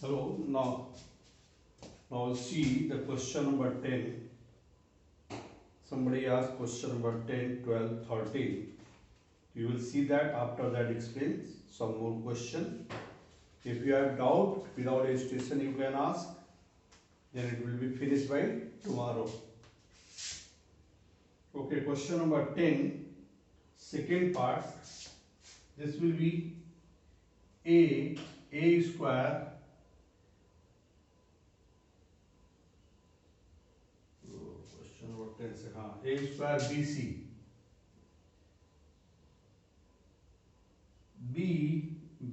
Hello, now see the question number 10. Somebody asked question number 10, 12, 13. You will see that after that explains some more question. If you have doubt without hesitation you can ask, then it will be finished by tomorrow. Okay, question number 10, second part. This will be a square question number 10 से हाँ a square bc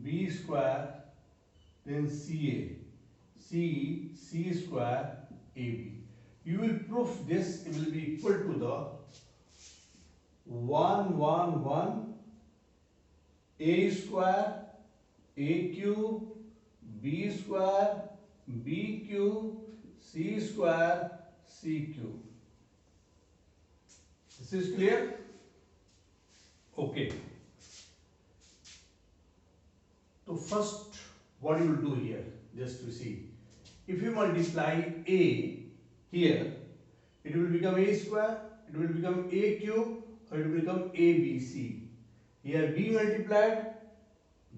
b square then c square ab. You will prove this will be equal to the 1 1 1 a square a cube b square b cube c square c cube. This is clear? Okay. So first what you will do here, just to see, if you multiply a here, it will become a square, it will become a cube, or it will become abc. Here b multiplied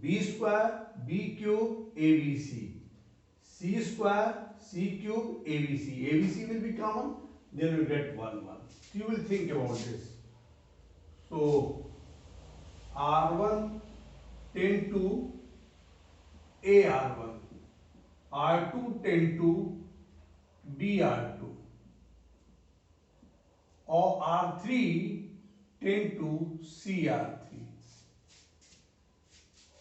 b square b cube abc, c square c cube abc will be common, then you get 1 1. You will think about this. So r1 tend to AR1, R2 tend to BR2, or R3 tend to CR3.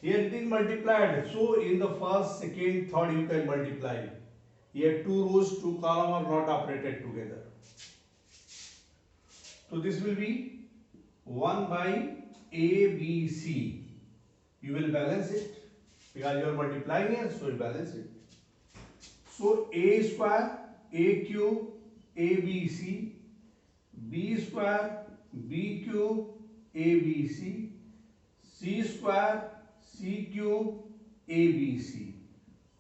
Here it is multiplied, so in the first, second, third you can multiply. Here 2 rows, 2 columns are not operated together. So this will be 1 by ABC. You will balance it. Because you are multiplying here, so you balance it. So a square, a cube, abc, b square, b cube, abc, c square, c cube, abc.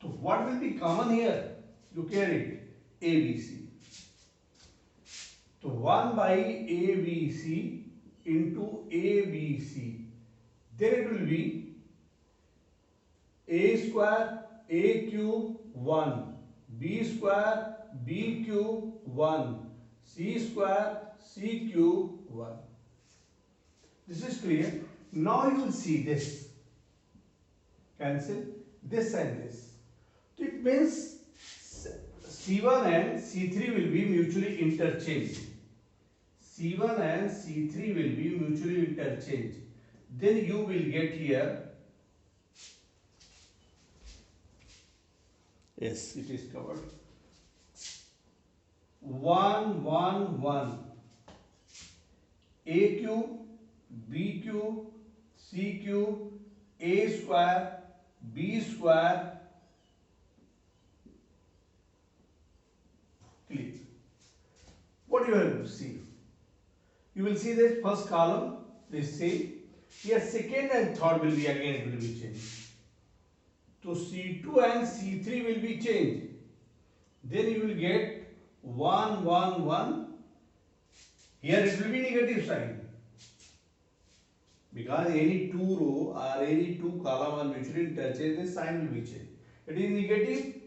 So what will be common here? You carry it, abc. So 1 by abc into abc. Then it will be a square a cube 1, b square b cube 1, c square c cube 1. This is clear. Now you will see this. Cancel this and this. So it means C1 and C3 will be mutually interchanged. C1 and C3 will be mutually interchanged. Then you will get here. Yes, it is covered. 1 1 1 a cube b cube c cube a square b square. Clear. What you have to see? You will see this first column is same. Here second and third will be again, it will be changed. So C2 and C3 will be changed. Then you will get 1 1 1. Here it will be negative sign. Because any 2 row or any 2 column are mutually interchanged, the sign will be changed. It is negative.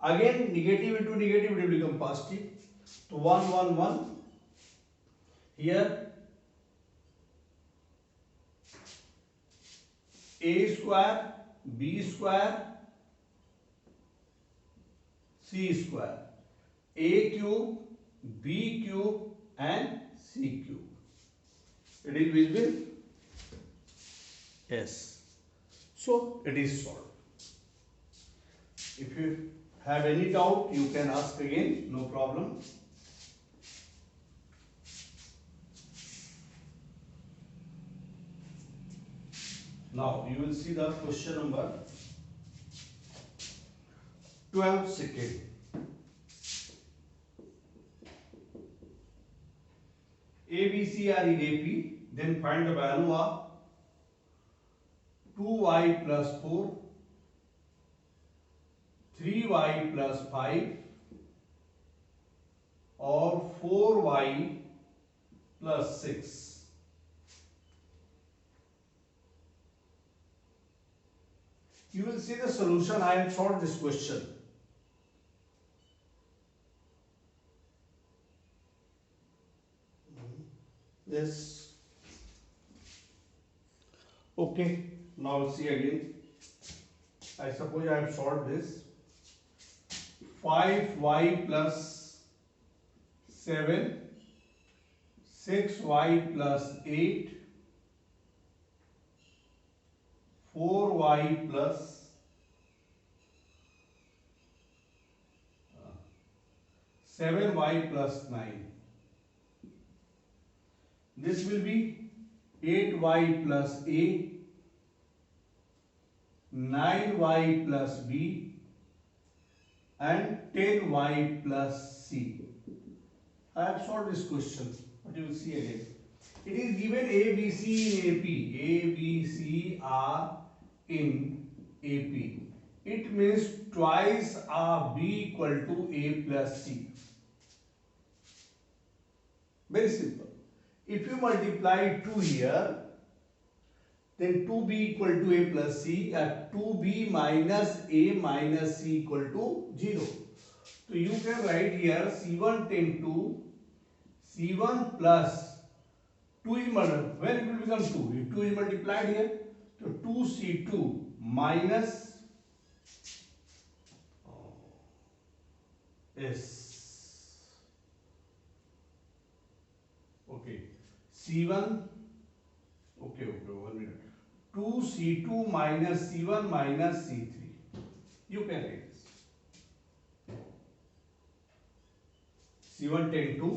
Again negative into negative it will become positive. So 1 1 1. Here a square b square c square, a cube b cube and c cube. It is visible? Yes. So it is solved. If you have any doubt you can ask again, no problem. Now you will see the question number 12 second. A, B, C are in AP, then find the value of 2y plus 4, 3y plus 5 or 4y plus 6. You will see the solution. I have solved this question. Yes. Okay. Now see again. I suppose I have solved this. 5y plus 7, 6y plus 8, 4y plus 7y plus 9. This will be 8y plus a, 9y plus b, and 10y plus c. I have solved this question, but you will see again. It is given A, B, C in AP. A, B, C are in AP. It means twice are B equal to A plus C. Very simple. If you multiply 2 here, then 2b equal to a plus c, and 2b minus a minus c equal to 0. So you can write here c1 tend to c1 plus 2 is multiplied. When it will become 2? If 2 is multiplied here, so 2c2 minus s. Okay, c1. Okay, 1 minute. 2c2 minus c1 minus c3. You can write this. c1 tend to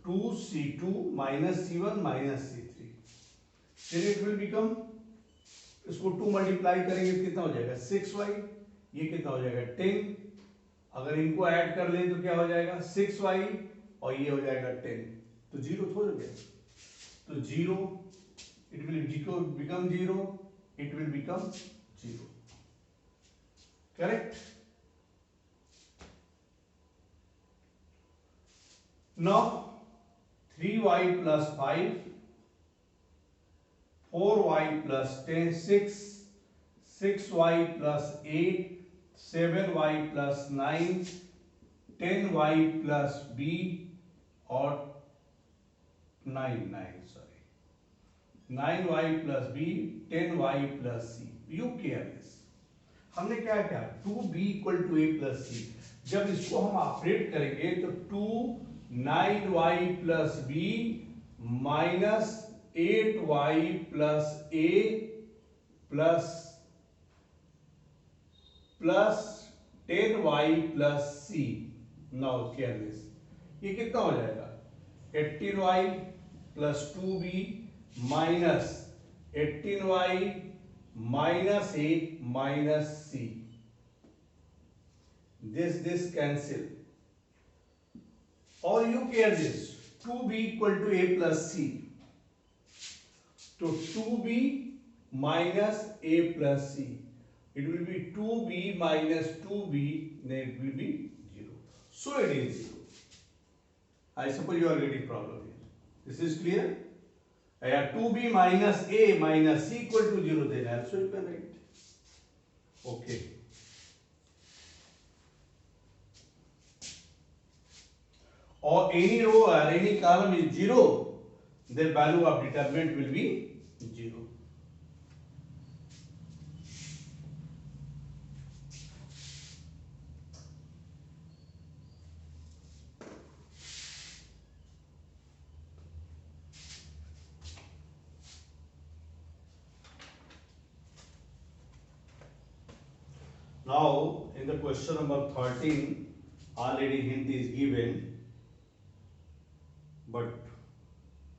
2c2 minus c1 minus c3. Then it will become, इसको 2 multiply करेंगे तो कितना हो जाएगा 6y, ये कितना हो जाएगा 10. अगर इनको ऐड कर लें तो क्या हो जाएगा 6y और ये हो जाएगा 10. तो 0 थोड़ा गया, तो 0, it will become 0, it will become 0. Correct? Now 3y plus 5, 4y plus 10, 6, 6y plus 8, 7y plus 9, 10y plus b or 9y plus b, 10y plus c. You care this. हमने क्या किया 2b equal to a plus c. जब इसको हम operate करेंगे तो 2 9y plus b minus 8y plus a plus 10y plus c. Now care this. ये कितना हो जाएगा 18y plus 2b minus 18y minus a minus c. This cancel. Or you care this 2b equal to a plus c. So 2b minus a plus c. It will be 2b minus 2b, then it will be 0. So it is 0. I suppose you are getting problem here. This is clear? I have 2b minus a minus c equal to 0, then also you can write. Okay. Or any row or any column is 0, the value of determinant will be 0. Now, in the question number 13, already hint is given, but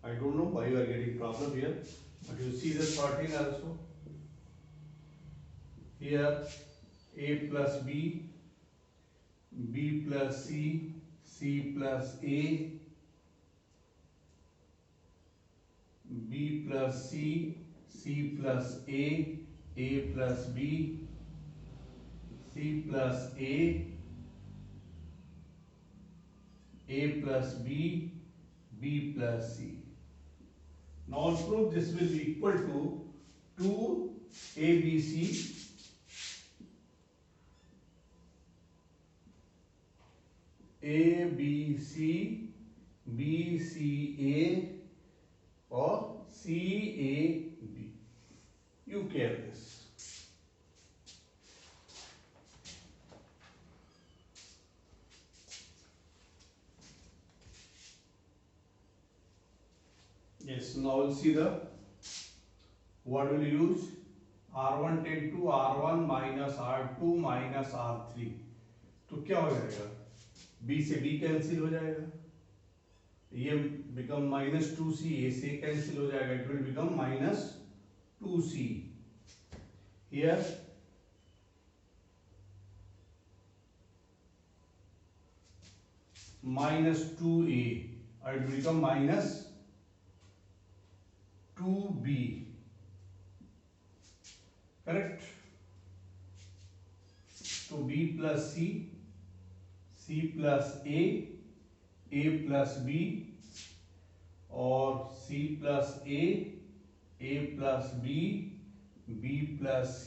I don't know why you are getting problem here. But you see the 13 also. Here, a plus b, b plus c, c plus a, b plus c, c plus a plus b, C plus A plus B plus C. Now prove this will be equal to 2ABC BCA or CAB. You care this. Yes, now we'll see the what will you use. R1 tend to R1 minus R2 minus R3. तो क्या हो जाएगा? B से B cancel हो जाएगा. ये become minus 2C. A से cancel हो जाएगा. It will become minus 2C. Here minus 2A. It will become minus 2B. Correct? So B plus C plus A plus B और C plus A plus B plus C.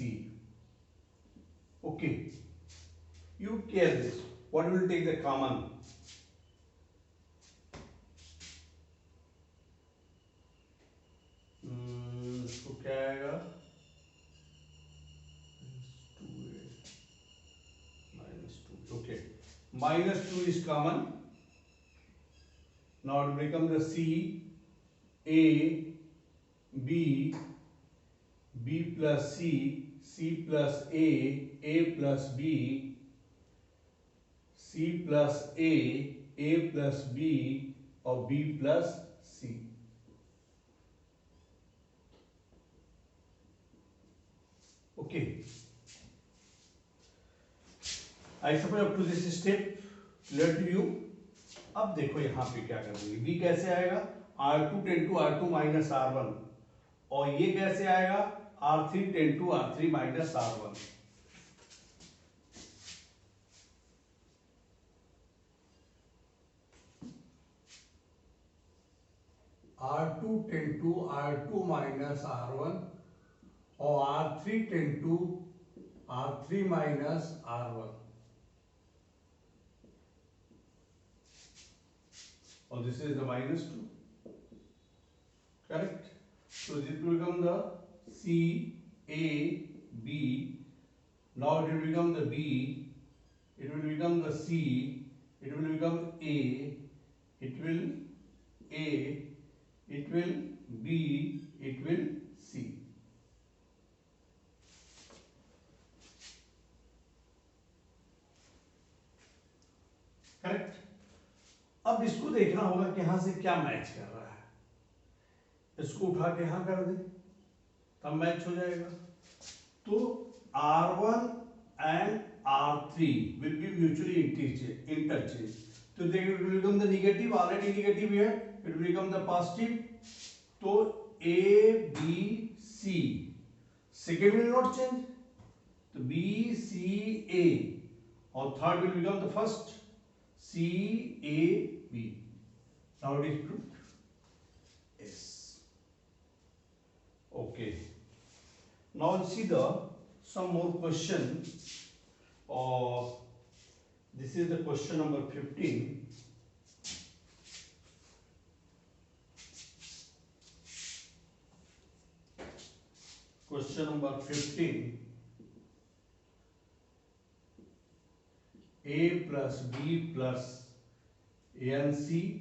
Okay. You care this. What will take the common? इसको क्या आएगा? Okay, minus 2 is common. Now it become the C, A, B plus C plus A plus B, C plus A plus B or B plus C. Okay. I suppose up to this step clear to you. अब देखो यहाँ पे क्या करेंगे. B कैसे आएगा? R2 ten to R2 minus R1 और ये कैसे आएगा? R3 ten to R3 minus R1. R2 ten to R2 minus R1 और R3 ten to R3 minus R1. और this is the minus 2. Correct? So this will become the C, A, B. Now it will become the B. It will become the C. It will become A. It will A. It will B. It will C. Correct? अब इसको देखना होगा कि यहां से क्या match कर रहा है. इसको उठा के यहां कर दे तब मैच हो जाएगा. तो R1 and R3 will be mutually interchange. So they will become the negative. Already negative here. It will become the positive. So A, B, C. Second will not change. So B, C, A. Or third will become the first. C, A, B. Now it is proved. Yes. Okay. Now we'll see some more question. This is the question number 15. Question number 15. A plus B plus NC,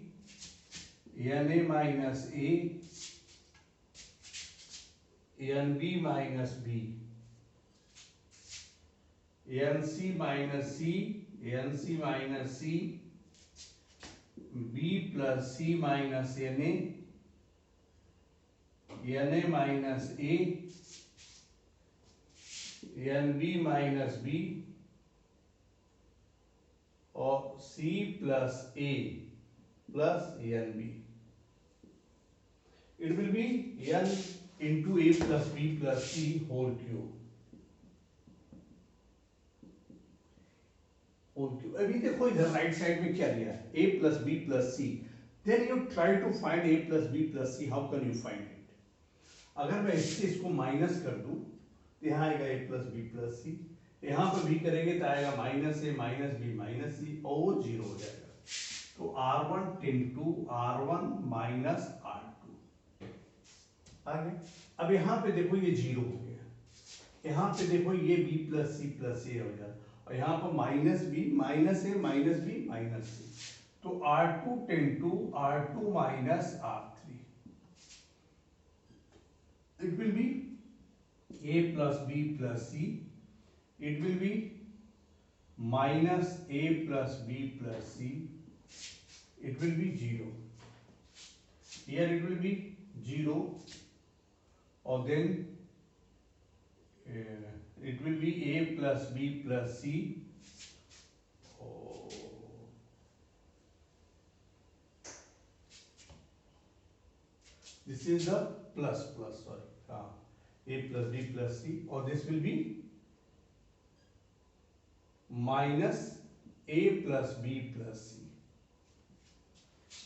NA minus A, NB minus B, NC minus C, NC minus C, B plus C minus NA, NA minus A, NB minus B, or C plus A plus NB. It will be N into A plus B plus C whole cube. Whole cube. अभी देखो इधर right side में क्या दिया है, a plus B plus C, then you try to find a plus B plus C, how can you find it? अगर मैं इससे इसको माइनस कर दूं तो यहाँ आएगा a प्लस बी प्लस सी, यहाँ पर भी करेंगे तो आएगा माइनस ए माइनस बी माइनस सी, और वो जीरो हो जाएगा। तो R1 ten R1 minus R2 आ गया। अब यहाँ पे देखो ये जीरो हो गया, यहाँ पे देखो ये b प्लस सी प्लस ए हो गया, और यहाँ पर माइनस बी माइनस ए माइनस बी माइनस सी, तो R2 ten R2 minus R3, it will be a plus b plus c, it will be minus a plus b plus c, it will be 0, here it will be 0, or then it will be a plus b plus c, oh, this is the plus sorry, a plus b plus c, or this will be minus a plus b plus c.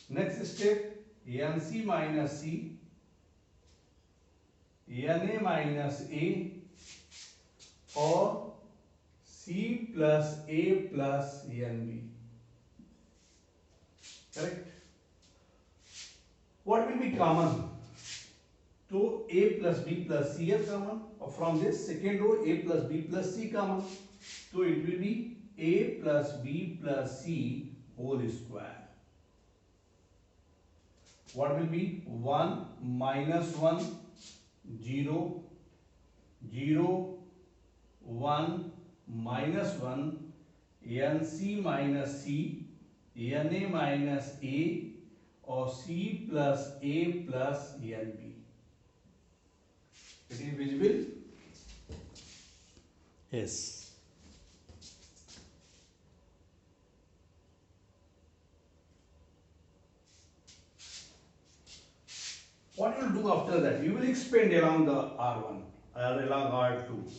Next step, nc minus c, na minus a, or c plus a plus nb. Correct? What will be common? तो a plus b plus c is common, और from this second row a plus b plus c common, so it will be a plus b plus c whole square. What will be 1 minus 1 0 0 1 minus 1 nc minus c na minus a, or c plus a plus nb. It is visible? Yes. What you will do after that? You will expand along the R1 or along R2.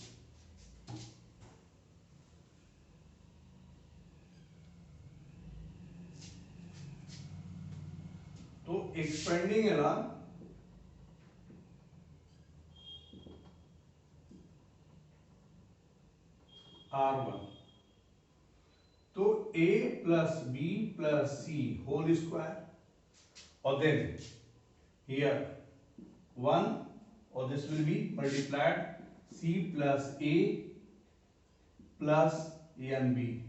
So expanding along R1, तो a plus b plus c whole square, or then here 1, or this will be multiplied c plus a plus nb,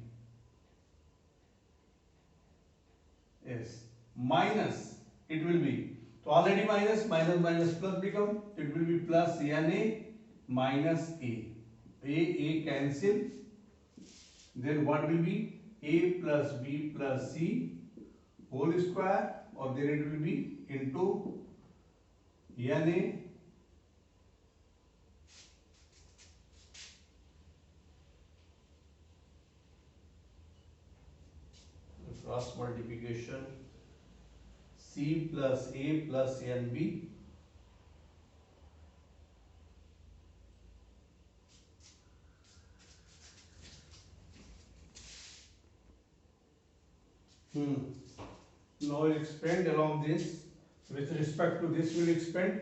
yes, minus it will be, so already minus minus minus plus become, it will be plus na minus a cancel, then what will be a plus b plus c whole square, or then it will be into na cross multiplication c plus a plus nb, now we'll expand along this. With respect to this, we'll expand.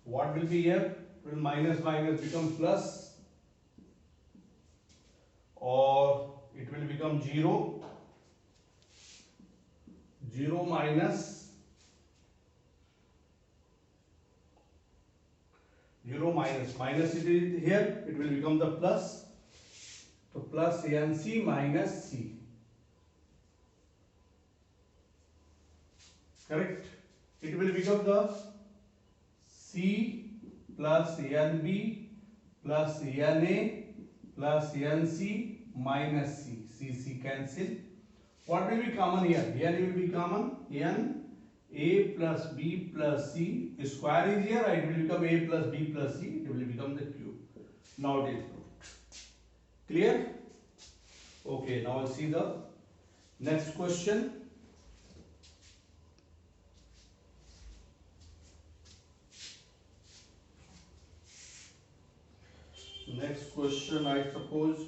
What will be here? Will minus minus become plus, or it will become 0, 0 minus 0 minus minus, it is here, it will become the plus, so plus nc minus c. Correct? It will become the c plus nb plus na plus nc minus c cancel. What will be common here? Here it will be common, n a plus b plus c, square is here, it will become a plus b plus c, it will become the cube. Now it is proved. Clear? Okay, now let's see the next question. Next question, I suppose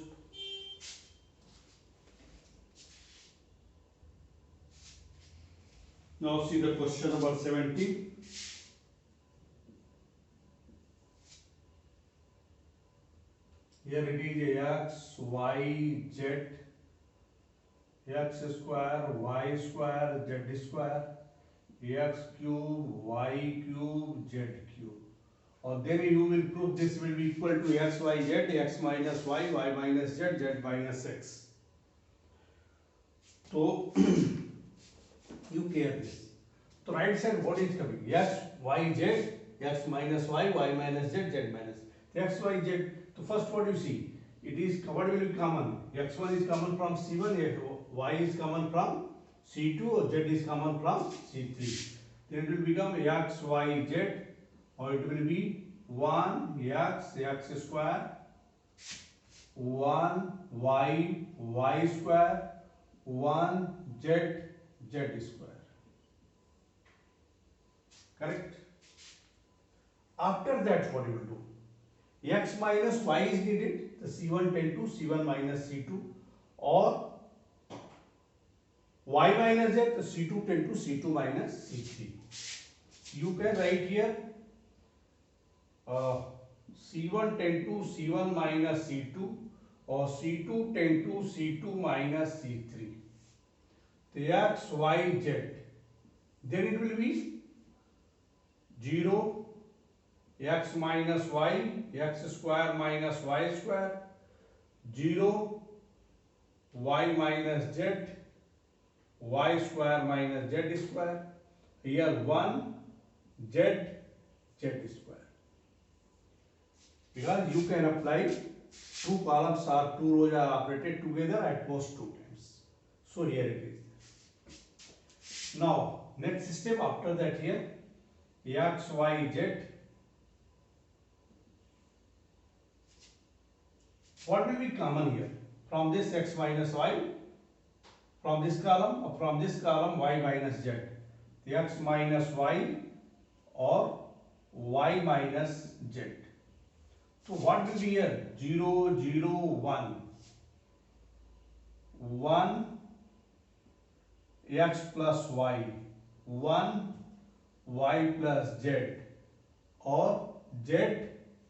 Now see the question number 17. Here it is x, y, z, x square, y square, z square, x cube, y cube, z cube. Or then you will prove this will be equal to x, y, z, x minus y minus z, z minus x. So you clear this. So right side what is coming? X, y, z, x minus y minus z, z minus x, y, z. So first what you see? It is what will be common? X1 is common from C1, y is common from C2, or z is common from C3. Then it will become x, y, z, or it will be 1 x square, 1 y square, 1 z square. Correct? After that what you will do? X minus y is needed, the C1 tend to C1 minus C2, or y minus z, the C2 tend to C2 minus C3. You can write here C1 tend to C1 minus C2, or C2 tend to C2 minus C3. The x, y, z. Then it will be 0 x minus y, x square minus y square, 0 y minus z, y square minus z square, here 1 z square. Because you can apply two columns or two rows are operated together at most 2 times. So here it is. Now next step after that here x, y, z. What will be common here? From this x minus y, from this column, or from this column y minus z. The x minus y or y minus z. So what will be here? 0, 0, 1. 1 x plus y. 1 y plus z, or z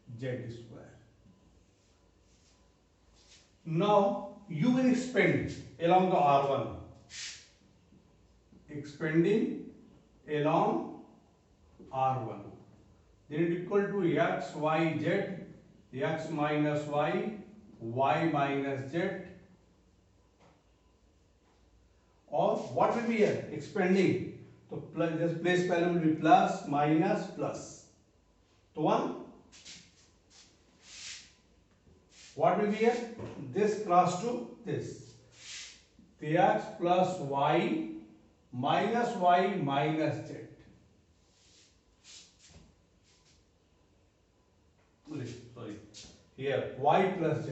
square. Now you will expand along the R1. Expanding along R1. Then it is equal to x, y, z, x minus y, y minus z. Or what will be here? Expanding. So this place value will be plus, minus, plus. So 1. What will be here? This cross to this. The x plus y minus z. Sorry. Here y plus z.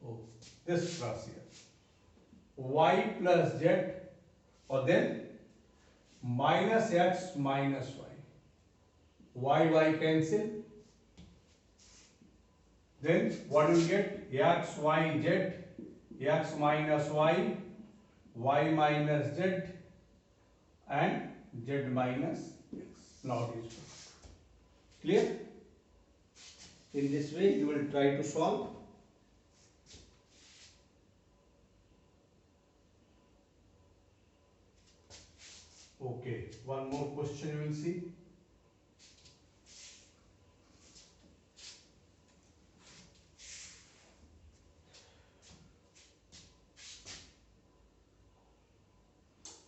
Oh, this cross here. Y plus z, or then minus x minus y. Y cancel. Then what you get? X, y, z, x minus y, y minus z, and z minus x. Now it is clear? In this way you will try to solve. Okay, one more question you will see.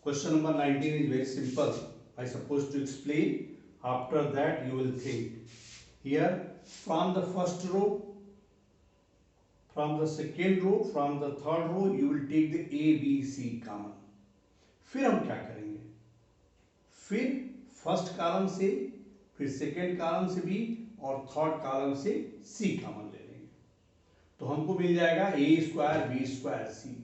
Question number 19 is very simple. I suppose to explain. After that you will think. Here from the first row, from the second row, from the third row you will take the A, B, C common. फिर हम क्या करेंगे? फिर first column से, फिर second column से B और third column से C कॉमन ले लेंगे. तो हमको मिल जाएगा A square B square C.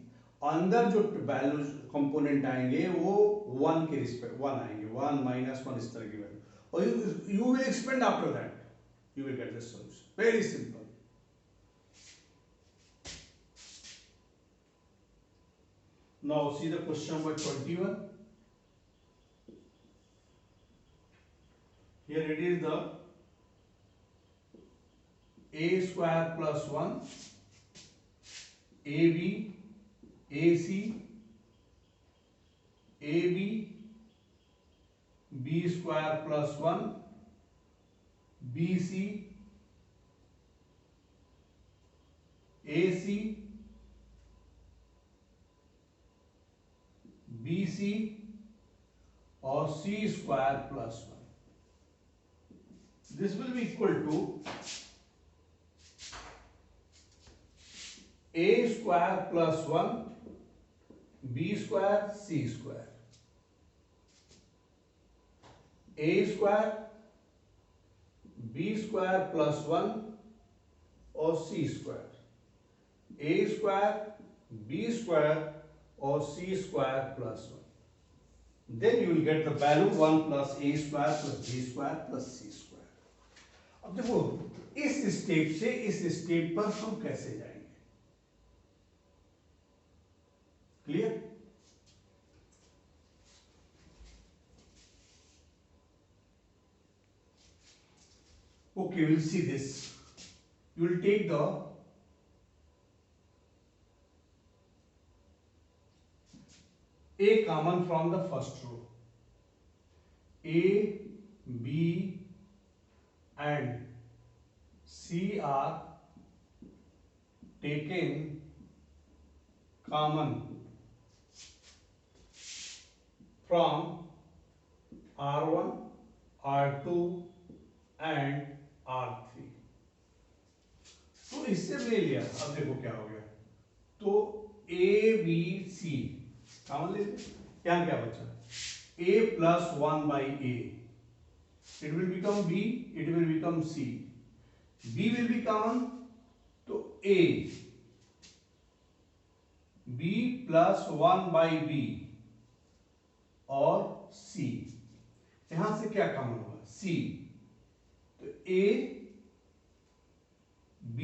अंदर जो वैल्यू कंपोनेंट आएंगे वो 1 के रिस्पेक्ट 1 आएंगे, 1 माइनस 1 इस तरह की वैल्यू. और you will expand after that. You will get the solution. Very simple. Now see the question number 21. Here it is the a square plus 1 AB AC AB B square plus 1 BC AC BC और C square plus 1. This will be equal to A square plus 1 B square C square. A square B square plus 1 और C square. A square B square और C square plus 1. Then you will get the value 1 plus A square plus B square plus C square. अब देखो इस step से इस step पर हम कैसे जाएंगे? Clear? Okay, we'll see this. You will take the A common from the first row. A, B and C are taken common from R1, R2 and R3. तो इससे ले लिया. अब देखो क्या हो गया. तो A, B, C कॉमन ले लिया. यहाँ क्या बचा? A plus 1 by A. It will become B. It will become C. B will be common. तो A. B plus 1 by B और C. यहां से क्या कॉमन होगा? C. तो A B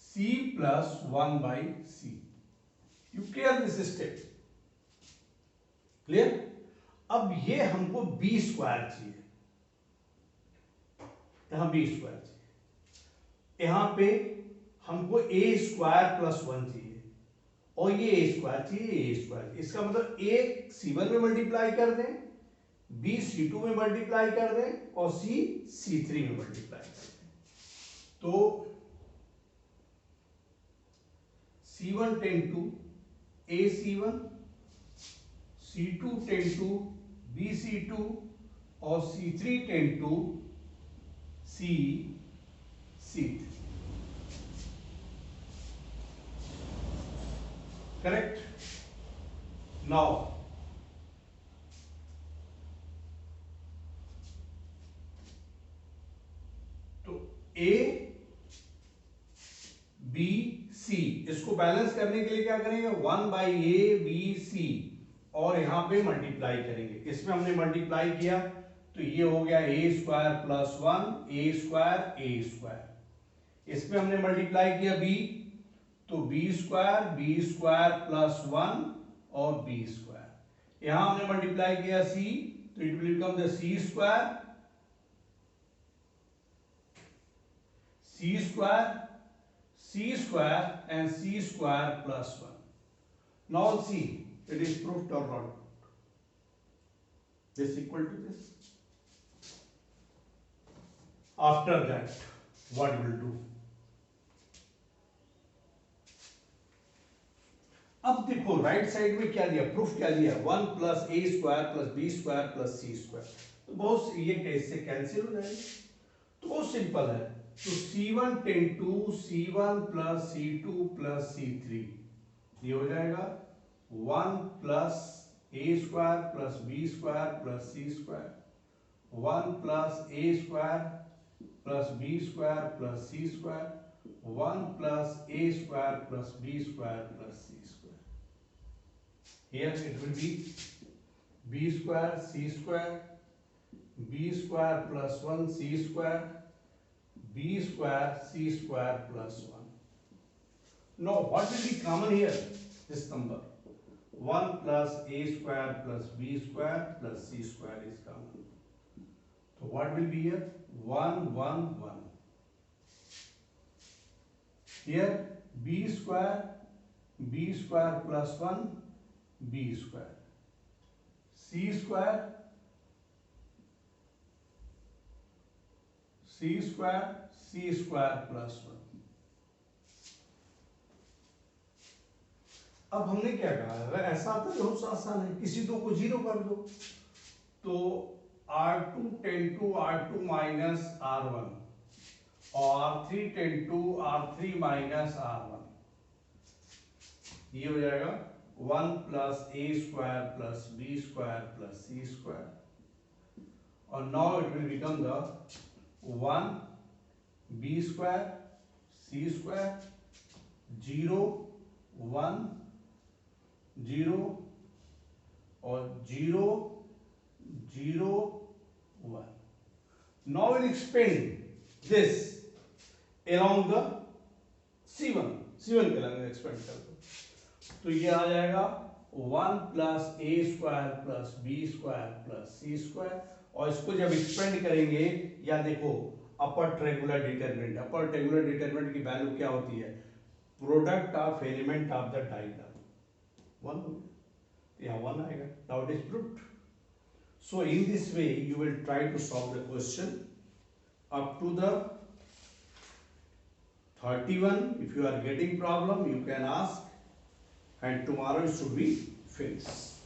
C plus 1 by C. You clear this step? Clear? अब ये हमको B स्क्वायर चाहिए. यहां B स्क्वायर चाहिए. यहां पे हमको A स्क्वायर प्लस 1 चाहिए और ये A स्क्वायर चाहिए. A square. इसका मतलब A C1 में मल्टीप्लाई कर दें, B C2 में मल्टीप्लाई कर दें और C C3 में मल्टीप्लाई कर दें. तो C1 ten to AC1, C2 ten to BC2 और C3 ten two C3. Correct? Now तो A B C इसको बैलेंस करने के लिए क्या करेंगे? 1 by A B C और यहां पे मल्टीप्लाई करेंगे. इसमें हमने मल्टीप्लाई किया तो ये हो गया A square plus 1 A square. इसमें हमने मल्टीप्लाई किया B तो B स्क्वायर प्लस 1 और B स्क्वायर. यहां हमने मल्टीप्लाई किया C तो it will become the C square and C square plus 1. Now see, it is proved or not. This equal to this. After that, what will do? अब देखो right side में क्या दिया? Proof क्या दिया? 1 plus A square plus B square plus C square. तो बहुत ये कैसे कैंसिल हो जाएगा? तो बहुत सिंपल है. तो C1 ten to C1 plus C2 plus C3 ये हो जाएगा 1 plus A square plus B square plus C square. 1 plus A square plus B square plus C square. 1 plus A square plus B square plus C square. Here it will be B square C square, B square plus 1 C square, B square C square plus 1. Now what will be common here? This number 1 plus A square plus B square plus C square is common. So what will be here? 1 1 1. Here b square plus 1 b square, c square plus 1. अब हमने क्या कहा है, ऐसा आता है बहुत आसान है, किसी दो को जीरो कर दो तो R2 ten to R2 minus R1 और R3 ten to R3 minus R1, ये हो जाएगा 1 plus a square plus b square plus c square, और now it will become the 1 b square c square 0 1 0 और 0 0 1. Now we'll expand this along the C1 के अलग expand कर दो, तो ये आ जाएगा 1 plus a square plus b square plus c square, और इसको जब एक्सपेंड करेंगे, या देखो अपर ट्रेंगुलर डिटरमिनेंट की वैल्यू क्या होती है, product of element of the diagram 1 हो गया, यहाँ 1 आएगा. Now it is proved. So in this way you will try to solve the question up to the 31. If you are getting problem, you can ask, and tomorrow it should be finished.